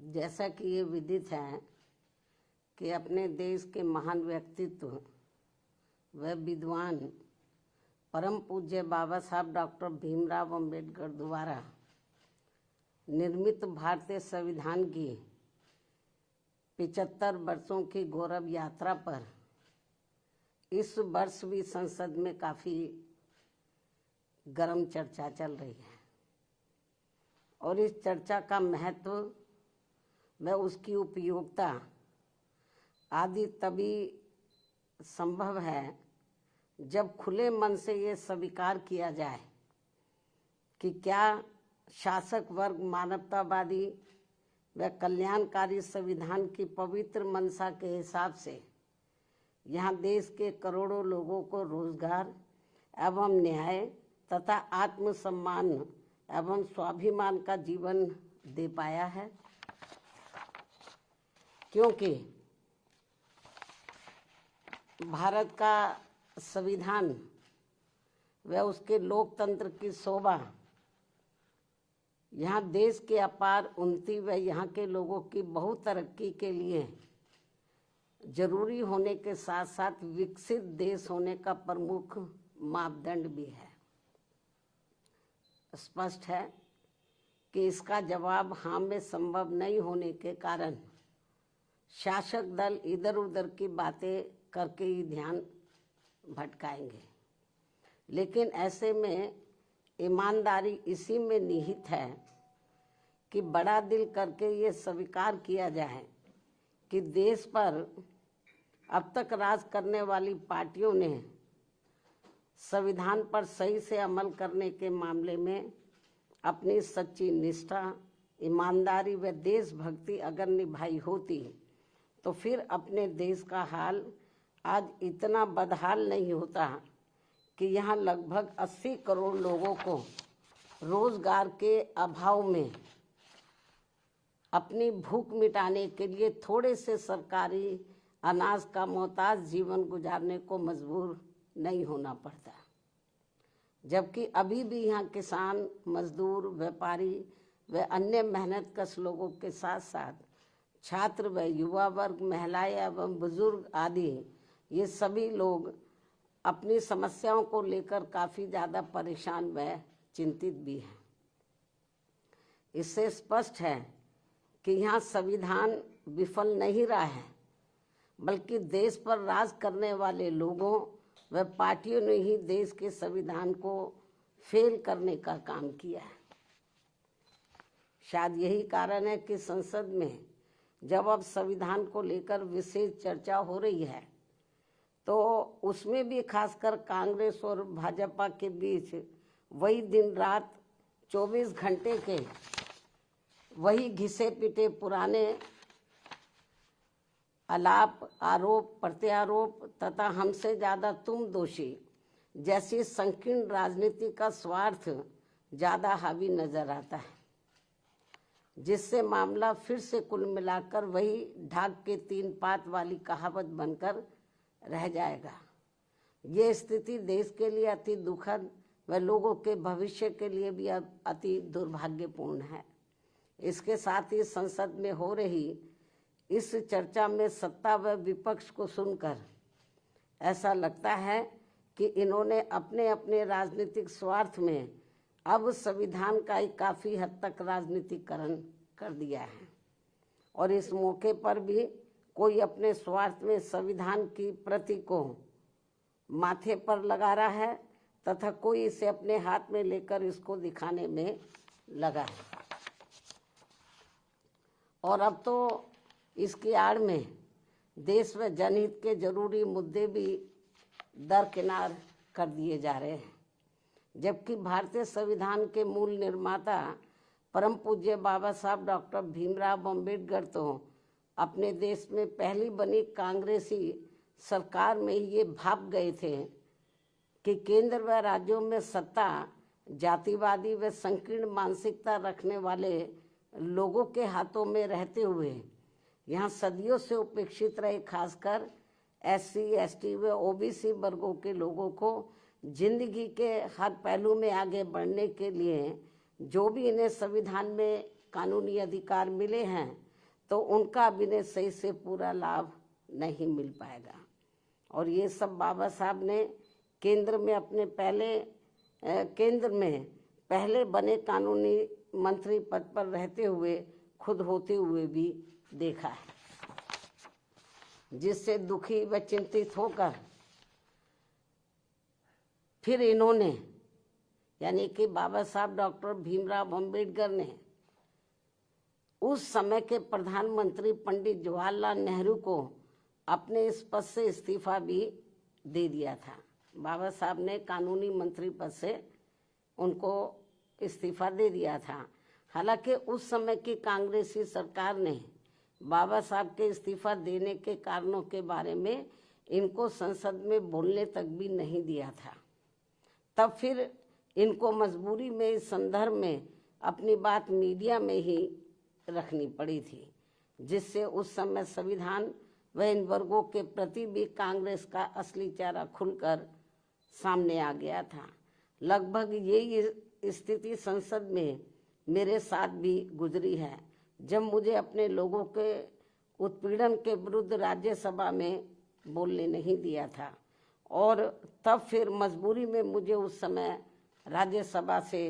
जैसा कि ये विदित है कि अपने देश के महान व्यक्तित्व व विद्वान परम पूज्य बाबा साहब डॉक्टर भीमराव अंबेडकर द्वारा निर्मित भारतीय संविधान की 75 वर्षों की गौरव यात्रा पर इस वर्ष भी संसद में काफ़ी गर्म चर्चा चल रही है और इस चर्चा का महत्व व उसकी उपयोगिता आदि तभी संभव है जब खुले मन से ये स्वीकार किया जाए कि क्या शासक वर्ग मानवतावादी व कल्याणकारी संविधान की पवित्र मंशा के हिसाब से यहाँ देश के करोड़ों लोगों को रोजगार एवं न्याय तथा आत्मसम्मान एवं स्वाभिमान का जीवन दे पाया है। क्योंकि भारत का संविधान व उसके लोकतंत्र की शोभा यहाँ देश के अपार उन्नति व यहाँ के लोगों की बहुत तरक्की के लिए जरूरी होने के साथ साथ विकसित देश होने का प्रमुख मापदंड भी है। स्पष्ट है कि इसका जवाब हाँ में संभव नहीं होने के कारण शासक दल इधर उधर की बातें करके ही ध्यान भटकाएंगे। लेकिन ऐसे में ईमानदारी इसी में निहित है कि बड़ा दिल करके ये स्वीकार किया जाए कि देश पर अब तक राज करने वाली पार्टियों ने संविधान पर सही से अमल करने के मामले में अपनी सच्ची निष्ठा, ईमानदारी व देशभक्ति अगर निभाई होती तो फिर अपने देश का हाल आज इतना बदहाल नहीं होता कि यहाँ लगभग 80 करोड़ लोगों को रोजगार के अभाव में अपनी भूख मिटाने के लिए थोड़े से सरकारी अनाज का मोहताज जीवन गुजारने को मजबूर नहीं होना पड़ता। जबकि अभी भी यहाँ किसान, मजदूर, व्यापारी व अन्य मेहनतकश लोगों के साथ साथ छात्र व युवा वर्ग, महिलाएं एवं बुजुर्ग आदि ये सभी लोग अपनी समस्याओं को लेकर काफ़ी ज़्यादा परेशान व चिंतित भी हैं। इससे स्पष्ट है कि यहाँ संविधान विफल नहीं रहा है, बल्कि देश पर राज करने वाले लोगों व पार्टियों ने ही देश के संविधान को फेल करने का काम किया है। शायद यही कारण है कि संसद में जब अब संविधान को लेकर विशेष चर्चा हो रही है तो उसमें भी खासकर कांग्रेस और भाजपा के बीच वही दिन रात 24 घंटे के वही घिसे पिटे पुराने आलाप, आरोप प्रत्यारोप तथा हमसे ज़्यादा तुम दोषी जैसी संकीर्ण राजनीति का स्वार्थ ज़्यादा हावी नजर आता है, जिससे मामला फिर से कुल मिलाकर वही ढाक के 3 पात वाली कहावत बनकर रह जाएगा। ये स्थिति देश के लिए अति दुखद व लोगों के भविष्य के लिए भी अति दुर्भाग्यपूर्ण है। इसके साथ ही संसद में हो रही इस चर्चा में सत्ता व विपक्ष को सुनकर ऐसा लगता है कि इन्होंने अपने अपने राजनीतिक स्वार्थ में अब संविधान का ही काफ़ी हद तक राजनीतिकरण कर दिया है और इस मौके पर भी कोई अपने स्वार्थ में संविधान की प्रति को माथे पर लगा रहा है तथा कोई इसे अपने हाथ में लेकर इसको दिखाने में लगा है। और अब तो इसकी आड़ में देश व जनहित के जरूरी मुद्दे भी दरकिनार कर दिए जा रहे हैं, जबकि भारतीय संविधान के मूल निर्माता परम पूज्य बाबा साहब डॉक्टर भीमराव अंबेडकर तो अपने देश में पहली बनी कांग्रेसी सरकार में ये भाप गए थे कि केंद्र व राज्यों में सत्ता जातिवादी व संकीर्ण मानसिकता रखने वाले लोगों के हाथों में रहते हुए यहाँ सदियों से उपेक्षित रहे खासकर SC, ST व OBC वर्गों के लोगों को जिंदगी के हर पहलू में आगे बढ़ने के लिए जो भी इन्हें संविधान में कानूनी अधिकार मिले हैं तो उनका अभिनय सही से पूरा लाभ नहीं मिल पाएगा। और ये सब बाबा साहब ने केंद्र में पहले बने कानूनी मंत्री पद पर रहते हुए खुद होते हुए भी देखा है, जिससे दुखी व चिंतित होकर फिर इन्होंने यानी कि बाबा साहब डॉक्टर भीमराव अम्बेडकर ने उस समय के प्रधानमंत्री पंडित जवाहरलाल नेहरू को अपने इस पद से इस्तीफा भी दे दिया था। बाबा साहब ने कानूनी मंत्री पद से उनको इस्तीफा दे दिया था। हालांकि उस समय की कांग्रेसी सरकार ने बाबा साहब के इस्तीफा देने के कारणों के बारे में इनको संसद में बोलने तक भी नहीं दिया था। तब फिर इनको मजबूरी में इस संदर्भ में अपनी बात मीडिया में ही रखनी पड़ी थी, जिससे उस समय संविधान व इन वर्गों के प्रति भी कांग्रेस का असली चेहरा खुलकर सामने आ गया था। लगभग यही स्थिति संसद में मेरे साथ भी गुजरी है, जब मुझे अपने लोगों के उत्पीड़न के विरुद्ध राज्यसभा में बोलने नहीं दिया था, और तब फिर मजबूरी में मुझे उस समय राज्यसभा से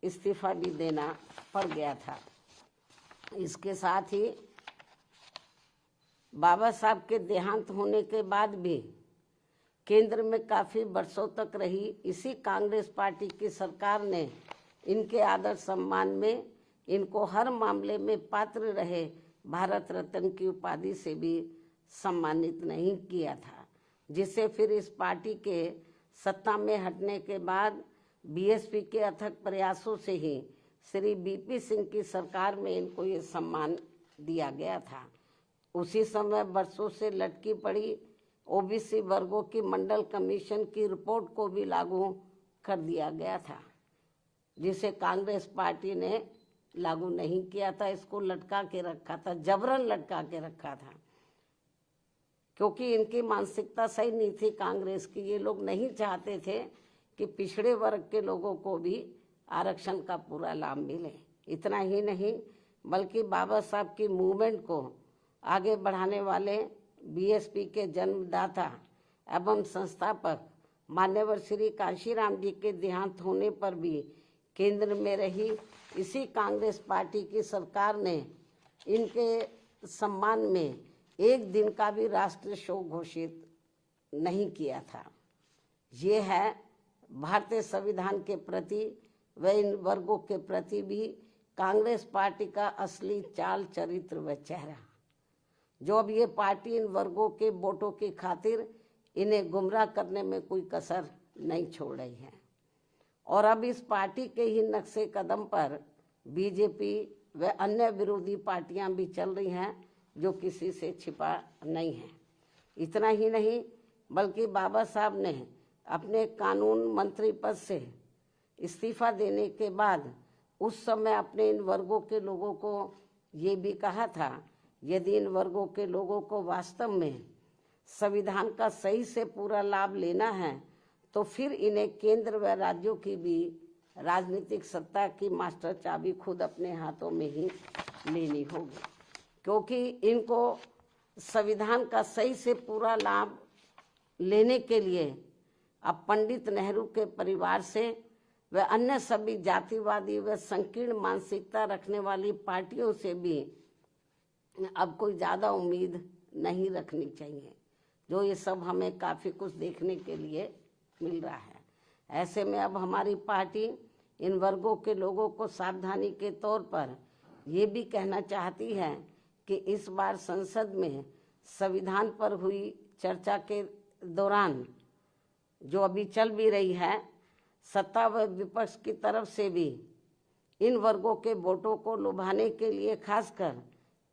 इस्तीफा भी देना पड़ गया था। इसके साथ ही बाबा साहब के देहांत होने के बाद भी केंद्र में काफ़ी वर्षों तक रही इसी कांग्रेस पार्टी की सरकार ने इनके आदर सम्मान में इनको हर मामले में पात्र रहे भारत रत्न की उपाधि से भी सम्मानित नहीं किया था, जिससे फिर इस पार्टी के सत्ता में हटने के बाद बीएसपी के अथक प्रयासों से ही श्री बीपी सिंह की सरकार में इनको ये सम्मान दिया गया था। उसी समय वर्षों से लटकी पड़ी ओबीसी वर्गों की मंडल कमीशन की रिपोर्ट को भी लागू कर दिया गया था, जिसे कांग्रेस पार्टी ने लागू नहीं किया था। इसको लटका के रखा था, जबरन लटका के रखा था, क्योंकि इनकी मानसिकता सही नहीं थी कांग्रेस की। ये लोग नहीं चाहते थे कि पिछड़े वर्ग के लोगों को भी आरक्षण का पूरा लाभ मिले। इतना ही नहीं बल्कि बाबा साहब की मूवमेंट को आगे बढ़ाने वाले बीएसपी के जन्मदाता एवं संस्थापक मान्यवर श्री कांशीराम जी के देहांत होने पर भी केंद्र में रही इसी कांग्रेस पार्टी की सरकार ने इनके सम्मान में एक दिन का भी राष्ट्रीय शोक घोषित नहीं किया था। ये है भारतीय संविधान के प्रति व इन वर्गों के प्रति भी कांग्रेस पार्टी का असली चाल चरित्र व चेहरा, जो अब ये पार्टी इन वर्गों के वोटों की खातिर इन्हें गुमराह करने में कोई कसर नहीं छोड़ रही है। और अब इस पार्टी के ही नक्शे कदम पर बीजेपी व अन्य विरोधी पार्टियां भी चल रही हैं, जो किसी से छिपा नहीं है। इतना ही नहीं बल्कि बाबा साहब ने अपने कानून मंत्री पद से इस्तीफा देने के बाद उस समय अपने इन वर्गों के लोगों को ये भी कहा था, यदि इन वर्गों के लोगों को वास्तव में संविधान का सही से पूरा लाभ लेना है तो फिर इन्हें केंद्र व राज्यों की भी राजनीतिक सत्ता की मास्टर चाबी खुद अपने हाथों में ही लेनी होगी, क्योंकि इनको संविधान का सही से पूरा लाभ लेने के लिए अब पंडित नेहरू के परिवार से व अन्य सभी जातिवादी व संकीर्ण मानसिकता रखने वाली पार्टियों से भी अब कोई ज़्यादा उम्मीद नहीं रखनी चाहिए, जो ये सब हमें काफ़ी कुछ देखने के लिए मिल रहा है। ऐसे में अब हमारी पार्टी इन वर्गों के लोगों को सावधानी के तौर पर ये भी कहना चाहती है कि इस बार संसद में संविधान पर हुई चर्चा के दौरान जो अभी चल भी रही है, सत्ता व विपक्ष की तरफ से भी इन वर्गों के वोटों को लुभाने के लिए खासकर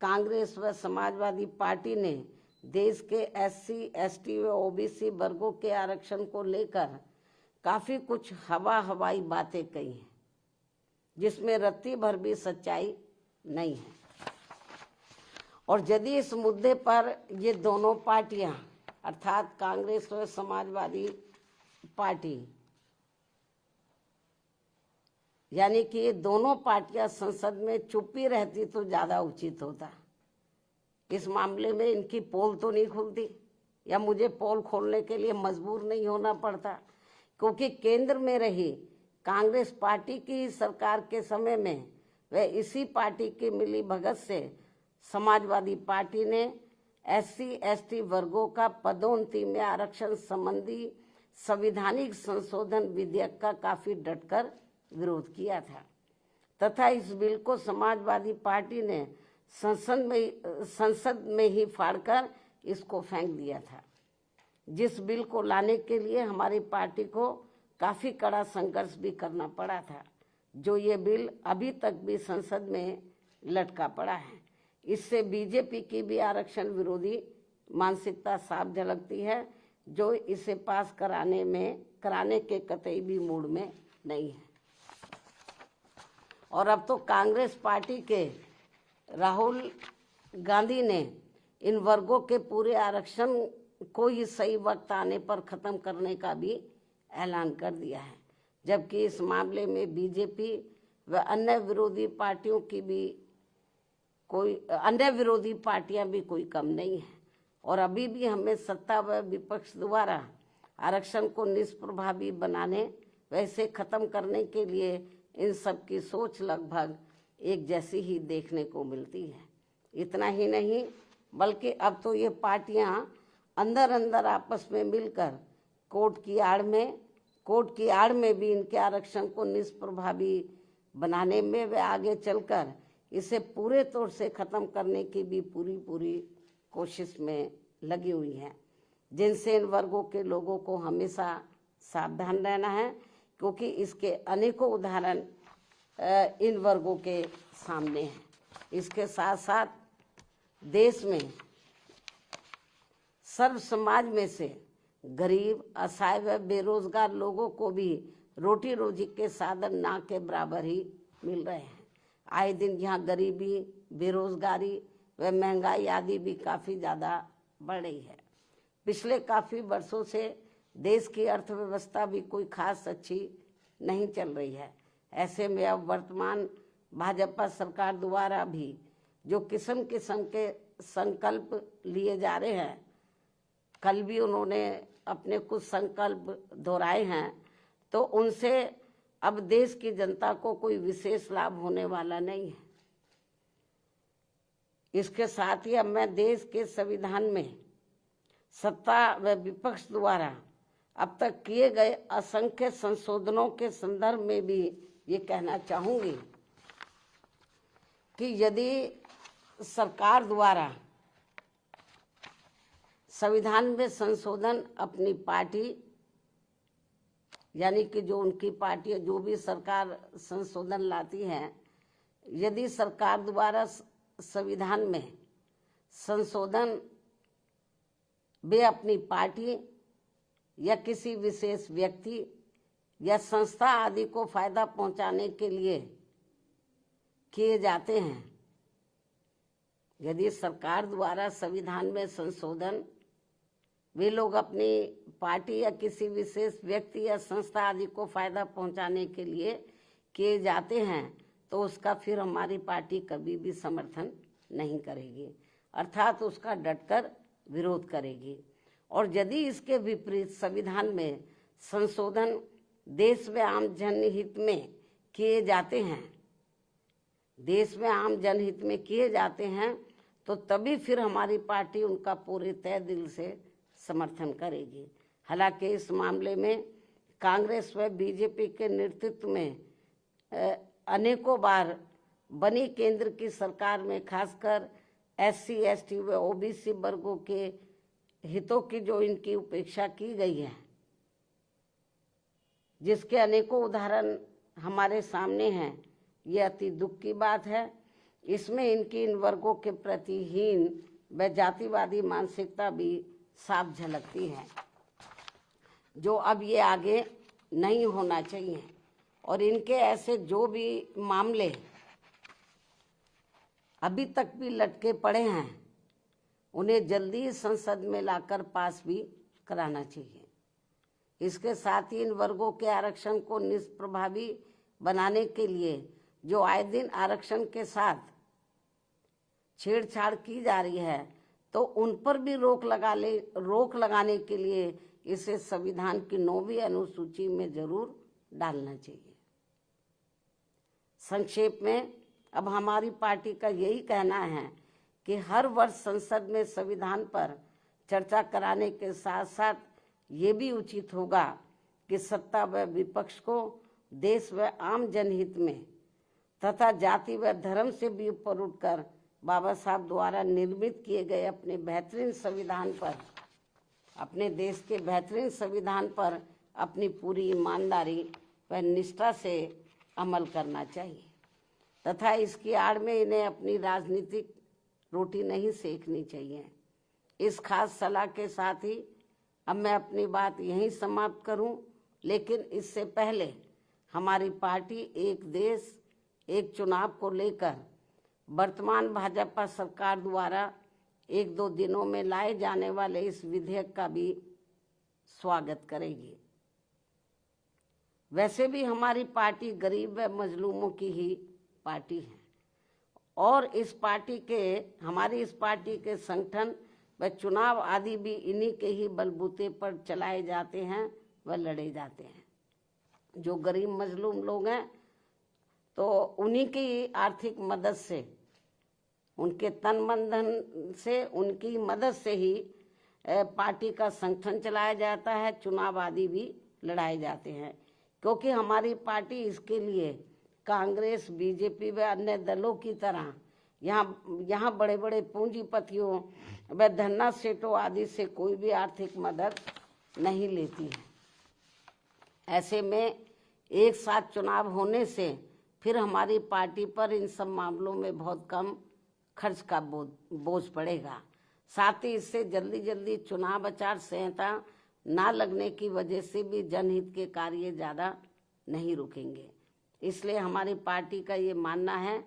कांग्रेस व समाजवादी पार्टी ने देश के एससी, एसटी व ओबीसी वर्गों के आरक्षण को लेकर काफ़ी कुछ हवाई बातें कही हैं, जिसमें रत्ती भर भी सच्चाई नहीं है। और यदि इस मुद्दे पर ये दोनों पार्टियां अर्थात कांग्रेस व समाजवादी पार्टी यानी कि ये दोनों पार्टियां संसद में चुप्पी रहती तो ज़्यादा उचित होता, इस मामले में इनकी पोल तो नहीं खुलती, या मुझे पोल खोलने के लिए मजबूर नहीं होना पड़ता, क्योंकि केंद्र में रही कांग्रेस पार्टी की सरकार के समय में वह इसी पार्टी की मिली भगत से समाजवादी पार्टी ने SC/ST वर्गों का पदोन्नति में आरक्षण संबंधी संवैधानिक संशोधन विधेयक का काफी डटकर विरोध किया था तथा इस बिल को समाजवादी पार्टी ने संसद में ही फाड़कर इसको फेंक दिया था, जिस बिल को लाने के लिए हमारी पार्टी को काफी कड़ा संघर्ष भी करना पड़ा था, जो ये बिल अभी तक भी संसद में लटका पड़ा है। इससे बीजेपी की भी आरक्षण विरोधी मानसिकता साफ झलकती है, जो इसे पास कराने के कतई भी मूड में नहीं है। और अब तो कांग्रेस पार्टी के राहुल गांधी ने इन वर्गों के पूरे आरक्षण को ही सही वक्त आने पर खत्म करने का भी ऐलान कर दिया है, जबकि इस मामले में बीजेपी व अन्य विरोधी पार्टियां भी कोई कम नहीं है। और अभी भी हमें सत्ता व विपक्ष द्वारा आरक्षण को निष्प्रभावी बनाने व इसे खत्म करने के लिए इन सब की सोच लगभग एक जैसी ही देखने को मिलती है। इतना ही नहीं, बल्कि अब तो ये पार्टियां अंदर अंदर आपस में मिलकर कोर्ट की आड़ में भी इनके आरक्षण को निष्प्रभावी बनाने में वे आगे चलकर इसे पूरे तौर से खत्म करने की भी पूरी कोशिश में लगी हुई है, जिनसे इन वर्गों के लोगों को हमेशा सावधान रहना है, क्योंकि इसके अनेकों उदाहरण इन वर्गों के सामने हैं। इसके साथ साथ देश में सर्व समाज में से गरीब, असहाय व बेरोजगार लोगों को भी रोटी रोजी के साधन ना के बराबर ही मिल रहे हैं। आए दिन यहाँ गरीबी, बेरोजगारी व महंगाई आदि भी काफ़ी ज़्यादा बढ़ रही है। पिछले काफ़ी वर्षों से देश की अर्थव्यवस्था भी कोई खास अच्छी नहीं चल रही है। ऐसे में अब वर्तमान भाजपा सरकार द्वारा भी जो किस्म किस्म के संकल्प लिए जा रहे हैं, कल भी उन्होंने अपने कुछ संकल्प दोहराए हैं, तो उनसे अब देश की जनता को कोई विशेष लाभ होने वाला नहीं है। इसके साथ ही अब मैं देश के संविधान में सत्ता व विपक्ष द्वारा अब तक किए गए असंख्य संशोधनों के संदर्भ में भी ये कहना चाहूंगी कि यदि सरकार द्वारा संविधान में संशोधन अपनी पार्टी, यानी कि जो उनकी पार्टी जो भी सरकार संशोधन लाती है, यदि सरकार द्वारा संविधान में संशोधन वे अपनी पार्टी या किसी विशेष व्यक्ति या संस्था आदि को फायदा पहुंचाने के लिए किए जाते हैं, यदि सरकार द्वारा संविधान में संशोधन वे लोग अपनी पार्टी या किसी विशेष व्यक्ति या संस्था आदि को फायदा पहुंचाने के लिए किए जाते हैं, तो उसका फिर हमारी पार्टी कभी भी समर्थन नहीं करेगी, अर्थात उसका डटकर विरोध करेगी। और यदि इसके विपरीत संविधान में संशोधन देश में आम जनहित में किए जाते हैं, तो तभी फिर हमारी पार्टी उनका पूरे तय दिल से समर्थन करेगी। हालांकि इस मामले में कांग्रेस व बीजेपी के नेतृत्व में अनेकों बार बनी केंद्र की सरकार में खासकर SC/ST व OBC वर्गों के हितों की जो इनकी उपेक्षा की गई है, जिसके अनेकों उदाहरण हमारे सामने हैं, ये अति दुख की बात है। इसमें इनकी इन वर्गों के प्रति हीन व जातिवादी मानसिकता भी साफ झलकती है, जो अब ये आगे नहीं होना चाहिए। और इनके ऐसे जो भी मामले अभी तक भी लटके पड़े हैं, उन्हें जल्दी संसद में लाकर पास भी कराना चाहिए। इसके साथ ही इन वर्गों के आरक्षण को निष्प्रभावी बनाने के लिए जो आए दिन आरक्षण के साथ छेड़छाड़ की जा रही है तो उन पर भी रोक लगाने के लिए इसे संविधान की 9वीं अनुसूची में जरूर डालना चाहिए। संक्षेप में अब हमारी पार्टी का यही कहना है कि हर वर्ष संसद में संविधान पर चर्चा कराने के साथ साथ ये भी उचित होगा कि सत्ता व विपक्ष को देश व आम जनहित में तथा जाति व धर्म से भी ऊपर उठकर बाबा साहब द्वारा निर्मित किए गए अपने बेहतरीन संविधान पर, अपने देश के बेहतरीन संविधान पर अपनी पूरी ईमानदारी व निष्ठा से अमल करना चाहिए तथा इसकी आड़ में इन्हें अपनी राजनीतिक रोटी नहीं सेकनी चाहिए। इस खास सलाह के साथ ही अब मैं अपनी बात यहीं समाप्त करूं, लेकिन इससे पहले हमारी पार्टी एक देश एक चुनाव को लेकर वर्तमान भाजपा सरकार द्वारा 1-2 दिनों में लाए जाने वाले इस विधेयक का भी स्वागत करेगी। वैसे भी हमारी पार्टी गरीब व मजलूमों की ही पार्टी है और हमारी इस पार्टी के संगठन व चुनाव आदि भी इन्हीं के ही बलबूते पर चलाए जाते हैं व लड़े जाते हैं। जो गरीब मजलूम लोग हैं तो उन्हीं की आर्थिक मदद से, उनके तन मन धन से, उनकी मदद से ही पार्टी का संगठन चलाया जाता है, चुनाव आदि भी लड़ाए जाते हैं। क्योंकि हमारी पार्टी इसके लिए कांग्रेस, बीजेपी व अन्य दलों की तरह यहाँ बड़े बड़े पूंजीपतियों व धन्ना सेठों आदि से कोई भी आर्थिक मदद नहीं लेती है। ऐसे में एक साथ चुनाव होने से फिर हमारी पार्टी पर इन सब मामलों में बहुत कम खर्च का बोझ पड़ेगा। साथ ही इससे जल्दी चुनाव आचार संहिता ना लगने की वजह से भी जनहित के कार्य ज़्यादा नहीं रुकेंगे। इसलिए हमारी पार्टी का ये मानना है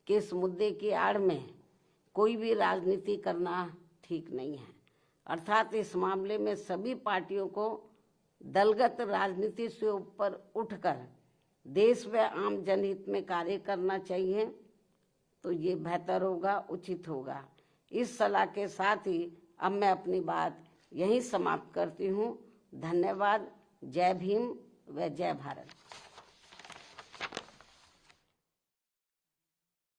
कि इस मुद्दे की आड़ में कोई भी राजनीति करना ठीक नहीं है। अर्थात इस मामले में सभी पार्टियों को दलगत राजनीति से ऊपर उठकर देश व आम जनहित में कार्य करना चाहिए, तो ये बेहतर होगा, उचित होगा। इस सलाह के साथ ही अब मैं अपनी बात यहीं समाप्त करती हूँ। धन्यवाद। जय भीम व जय भारत।